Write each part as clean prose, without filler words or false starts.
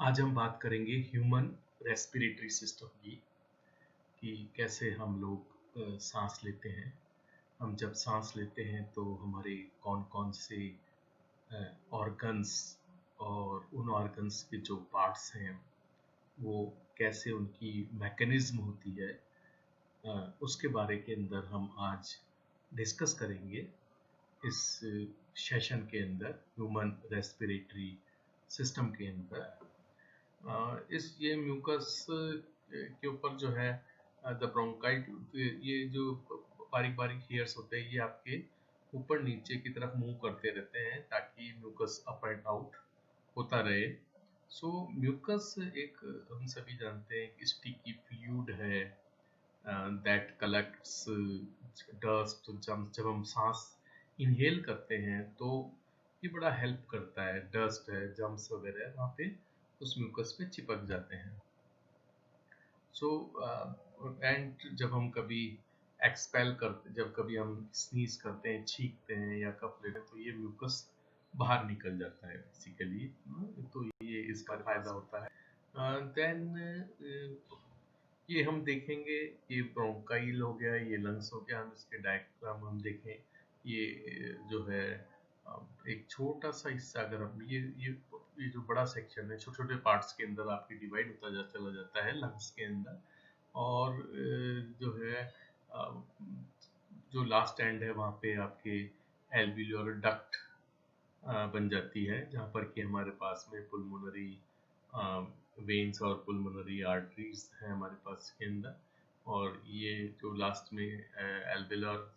आज हम बात करेंगे ह्यूमन रेस्पिरेटरी सिस्टम की कि कैसे हम लोग सांस लेते हैं। हम जब सांस लेते हैं तो हमारे कौन-कौन से ऑर्गन्स और उन ऑर्गन्स के जो पार्ट्स हैं वो कैसे उनकी मैकेनिज्म होती है, उसके बारे के अंदर हम आज डिस्कस करेंगे इस सेशन के अंदर ह्यूमन रेस्पिरेटरी सिस्टम के अंदर। इस ये म्यूकस के ऊपर जो है द ब्रोंकाई, ये जो बारीक बारीक हेयर्स होते हैं ये आपके ऊपर नीचे की तरफ मूव करते रहते हैं ताकि म्यूकस अप एंड आउट होता रहे। सो म्यूकस एक, हम सभी जानते हैं, एक स्टिकी फ्लूइड है दैट कलेक्ट्स डस्ट। जब हम सांस इनहेल करते हैं तो ये बड़ा हेल्प करता है। डस्ट है, जम्स वगैरह वहाँ पे उस म्यूकस पे चिपक जाते हैं। सो एंड जब हम कभी एक्सपेल करते, जब कभी हम स्नीज करते हैं, छींकते हैं या कफ लेते हैं तो ये म्यूकस बाहर निकल जाता है बेसिकली। तो ये इसका फायदा होता है। देन ये हम देखेंगे, ये ब्रोंकाइल हो गया, ये लंग्स हो गया। हम इसके डायग्राम हम देखें, ये जो है एक छोटा सा हिस्सा, अगर हम ये जो बड़ा सेक्शन है छोटे छोटे पार्ट्स के अंदर आपके डिवाइड होता चला जाता है लंग्स के अंदर। और जो है जो लास्ट एंड है वहाँ पे आपके एल्वियोलर डक्ट बन जाती है, जहाँ पर कि हमारे पास में पुल्मोनरी वेन्स और पुल्मोनरी आर्टरीज हैं हमारे पास के अंदर। और ये जो लास्ट में एल्वियोलर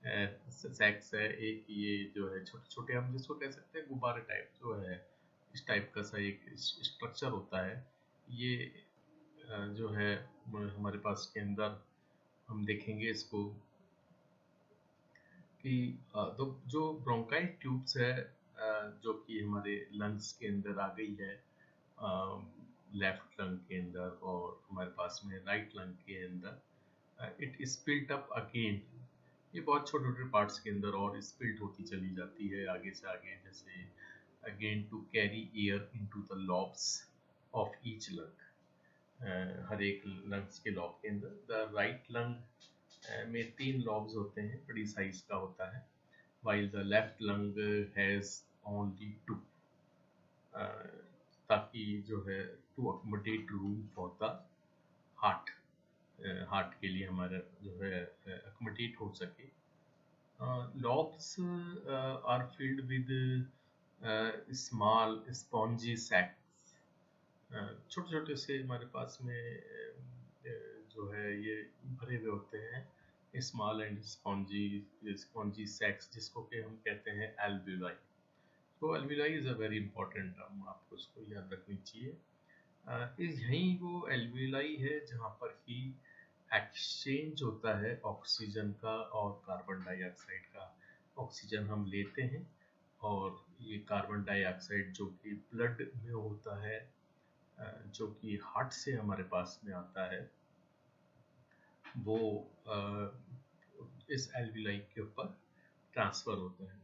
सैक्स है, एक ये जो है छोटे छोटे, हम जिसको कह सकते हैं गुब्बारे टाइप जो है, इस टाइप का सा एक स्ट्रक्चर होता है। ये जो है हमारे पास के अंदर हम देखेंगे इसको कि तो जो ब्रोंकाई ट्यूब्स है जो कि हमारे लंग्स के अंदर आ गई है, लेफ्ट लंग के अंदर और हमारे पास में राइट लंग के अंदर, इट स्पिल्ट अप अगेन। ये बहुत छोटे छोटे पार्ट्स के अंदर और स्पिल्ट होती चली जाती है आगे से आगे, जैसे again to carry air into the lobes of each lung. हर एक लंग्स के लॉब के अंदर द राइट लंग में 3 लॉब्स होते हैं, बड़ी साइज का होता है, while the left lung has only 2, ताकि जो है to accommodate room for the heart, heart के लिए हमारा जो है अकोमोडेट हो सके। Lobes are filled with small spongy sacs. छोटे छोटे से हमारे पास में जो है ये भरे हुए होते हैं, स्मॉल एंड स्पॉन्जी सैक्स, जिसको कि हम कहते हैं एल्वियोलाई। तो alveoli is a very important term, आपको उसको याद रखनी चाहिए। यही वो एल्वियोलाई है जहाँ पर कि एक्सचेंज होता है ऑक्सीजन का और कार्बन डाइऑक्साइड का। ऑक्सीजन हम लेते हैं और ये कार्बन डाइऑक्साइड जो कि ब्लड में होता है, जो कि हार्ट से हमारे पास में आता है, वो इस एल्वियोलाई के ऊपर ट्रांसफर होता है।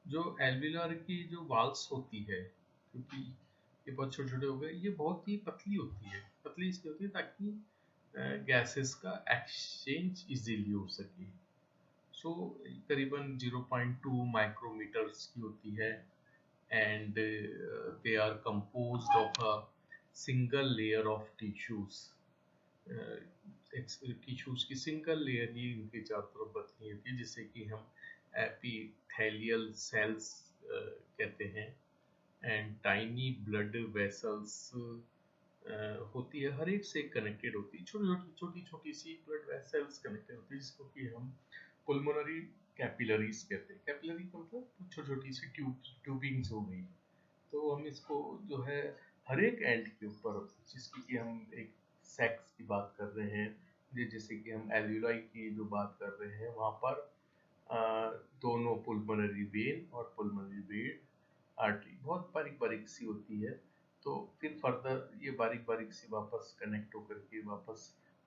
जो एल्वियोलर की जो वाल्स होती है, क्योंकि ये बहुत छोटे छोटे हो गए, ये बहुत ही पतली होती है। पतली इसलिए होती है ताकि गैसेस का एक्सचेंज इजीली हो सके। सो करीबन 0.2 माइक्रोमीटर्स की होती है and they are composed of a single layer of tissues. Tissues की सिंगल लेयर ही इनके चारों तरफ बनी होती है, जिसे कि हम एपिथेलियल सेल्स कहते हैं। एंड टाइनी ब्लड वेसल्स होती है, हर एक से कनेक्टेड होती है, छोटी छोटी सी ब्लड वेसल्स कनेक्टेड होती है, जिसको कि हम पुल्मोनरी कैपिलरीज कहते हैं। कैपिलरी का मतलब छोटी छोटी सी ट्यूबिंग्स हो गई। तो हम इसको जो है हर एक एंड के ऊपर, जिसकी कि हम एक सेक्स की बात कर रहे हैं, जैसे कि हम एल्वियोलाई की जो बात कर रहे हैं, वहाँ पर दोनों पुल्मोनरी वेन और पुल्मोनरी वेन आर्टरी बहुत बारीक बारीक सी होती है। तो फिर फर्दर ये बारीक बारीक सी वापस कनेक्ट होकर के वापस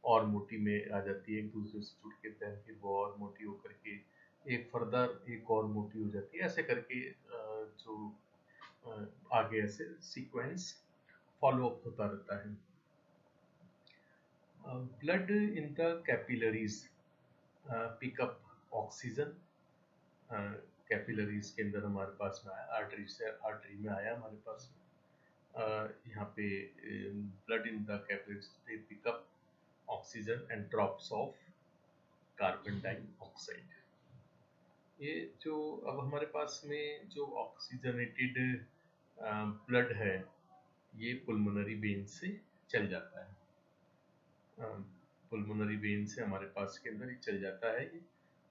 और मोटी में आ जाती है, एक दूसरे से जुड़ के, तैर फिर वो और मोटी होकर के एक फर्दर एक और मोटी हो जाती है। ऐसे करके जो आगे ऐसे सीक्वेंस फॉलो अप होता रहता है। Blood in the capillaries pick up oxygen. Capillaries के अंदर हमारे पास में आया, आर्टरी में आया हमारे पास में। यहाँ पे blood in the capillaries they pick up oxygen and drops off carbon dioxide. ये जो अब हमारे पास में जो ऑक्सीजनेटेड ब्लड है, ये पुल्मोनरी वेन से चल जाता है। पुल्मोनरी वेन से हमारे पास के अंदर ही चल जाता है ये।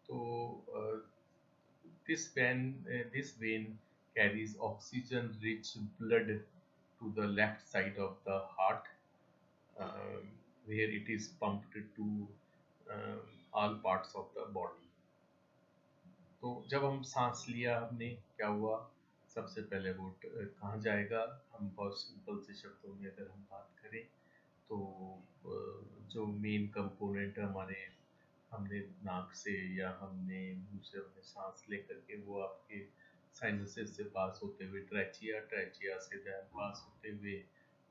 तो this vein carries oxygen rich blood to the left side of the heart, where it is pumped to all parts of the body. तो जब हम सांस लिया हमने, क्या हुआ, सबसे पहले वो कहाँ जाएगा, हम बहुत सिंपल से शब्दों में अगर हम बात करें तो जो मेन कंपोनेंट हमारे, हमने नाक से या हमने मुंह से हमने सांस लेकर के वो आपके साइनसेस से पास होते हुए ट्रैचिया से पास होते हुए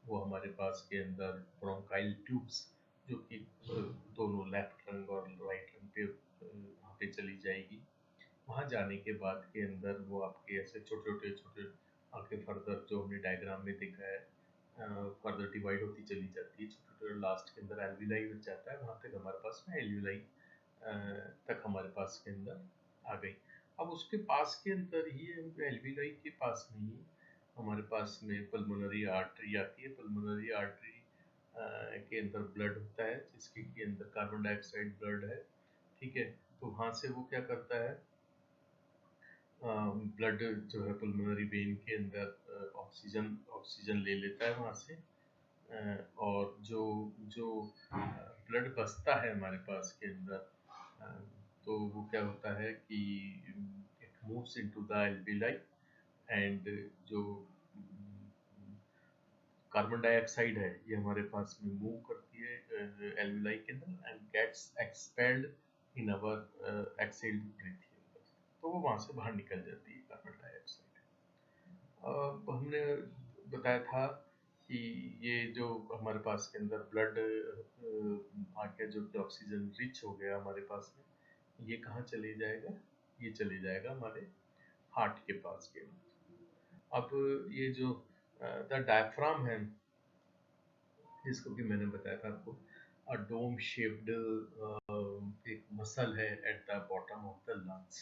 वो हमारे पास के अंदर ब्रोंकाइल ट्यूब्स, जो कि दोनों लेफ्ट लंग और राइट लंग पे वहाँ पे चली जाएगी। वहाँ जाने के बाद के अंदर वो आपके ऐसे छोटे छोटे आगे फर्दर जो हमने डायग्राम में देखा है फर्दर डिवाइड होती चली जाती है छोटे लास्ट के अंदर एल्विलाई बच जाता है। वहाँ तक हमारे पास में एल्विलाई तक हमारे पास के अंदर आ गई। अब उसके पास के अंदर ही एल्विलाई के पास में ही हमारे पास में पल्मोनरी आर्टरी आती है। पल्मोनरी आर्टरी के अंदर ब्लड होता है जिसके के अंदर कार्बन डाइऑक्साइड ब्लड है, ठीक है। तो वहाँ से वो क्या करता है, ब्लड जो है पल्मोनरी वेन के अंदर ऑक्सीजन ले लेता है वहाँ से, और जो जो ब्लड बचता है हमारे पास के अंदर, तो वो क्या होता है कि it moves into the alveoli and जो कार्बन डाइऑक्साइड है ये हमारे पास में मूव करती है एल्विलाई के अंदर and gets expelled in our exhaled breath, तो वो वहाँ से बाहर निकल जाती है कार्बन डाइऑक्साइड। हमने बताया था कि ये जो हमारे पास के अंदर ब्लड आ गया, जो ऑक्सीजन रिच हो गया हमारे पास में, ये कहाँ चले जाएगा, ये चले जाएगा हमारे हार्ट के पास के। अब ये जो द डायफ्राम है, जिसको कि मैंने बताया था आपको, डोम शेप्ड एक मसल है at the bottom of the lungs.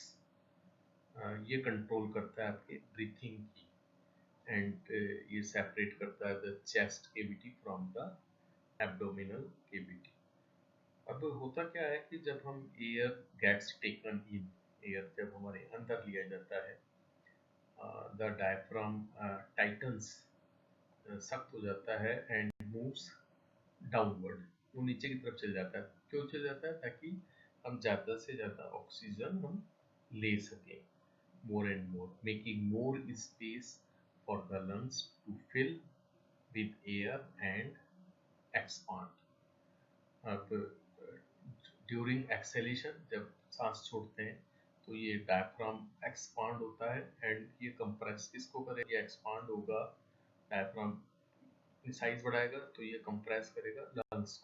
ये कंट्रोल करता है आपके ब्रीथिंग की एंड ये सेपरेट करता है the chest cavity from the abdominal cavity. अब होता क्या है कि जब हम air gets taken in, air जब हमारे अंदर लिया जाता है, द डायफ्राम टाइटन्स, सख्त हो जाता है एंड मूव्स डाउनवर्ड, वो नीचे की तरफ चल जाता है। क्यों चल जाता है, ताकि हम ज़्यादा से ज़्यादा ऑक्सीजन हम ले सकें, more and more, making more space for the lungs to fill with air and expand. अब ड्यूरिंग एक्सेलेशन, जब सांस छोड़ते हैं तो ये डायफ्राम एक्सपांड होता है एंड ये कंप्रेस किसको करेगा, ये एक्सपांड होगा, डायफ्राम साइज बढ़ाएगा तो ये कंप्रेस करेगा लंग्स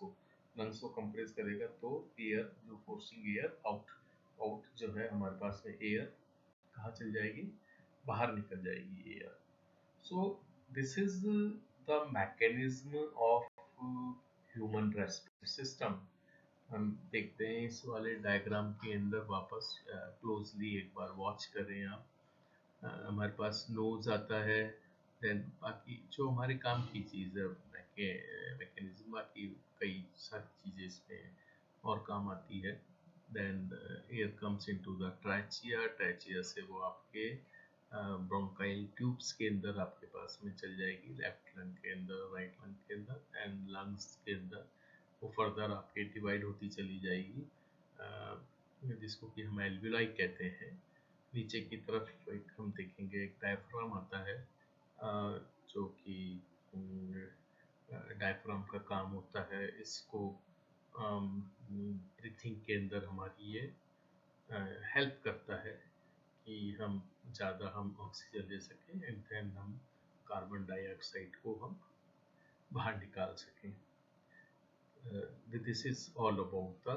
को कंप्रेस करेगा, तो एयर जो फोर्सिंग एयर आउट जो है हमारे पास में एयर कहाँ चल जाएगी, बाहर निकल जाएगी air. So this is the mechanism of human respiratory system. हम देखते हैं इस वाले डायग्राम के अंदर वापस क्लोजली एक बार वॉच करें आप। हमारे पास नोज आता है, देन बाकी जो हमारे काम की चीज़ है मैकेनिज्म, बाकी कई सारी चीज़ें इसमें और काम आती है। Then air comes into the trachea से वो आपके ब्रोंकाइल ट्यूब्स के अंदर आपके पास में चल जाएगी, लेफ्ट लंग के अंदर, राइट लंग के अंदर एंड लंग्स के अंदर वो फर्दर आपके डिवाइड होती चली जाएगी, जिसको कि हम एल्विलाई कहते हैं। नीचे की तरफ एक हम देखेंगे एक डायफ्राम आता है, जो कि डायफ्राम का काम होता है इसको ब्रीथिंग के अंदर हमारी ये हेल्प करता है कि हम ऑक्सीजन ले सकें एंड देन हम कार्बन डाइऑक्साइड को हम बाहर निकाल सकें. This is all about the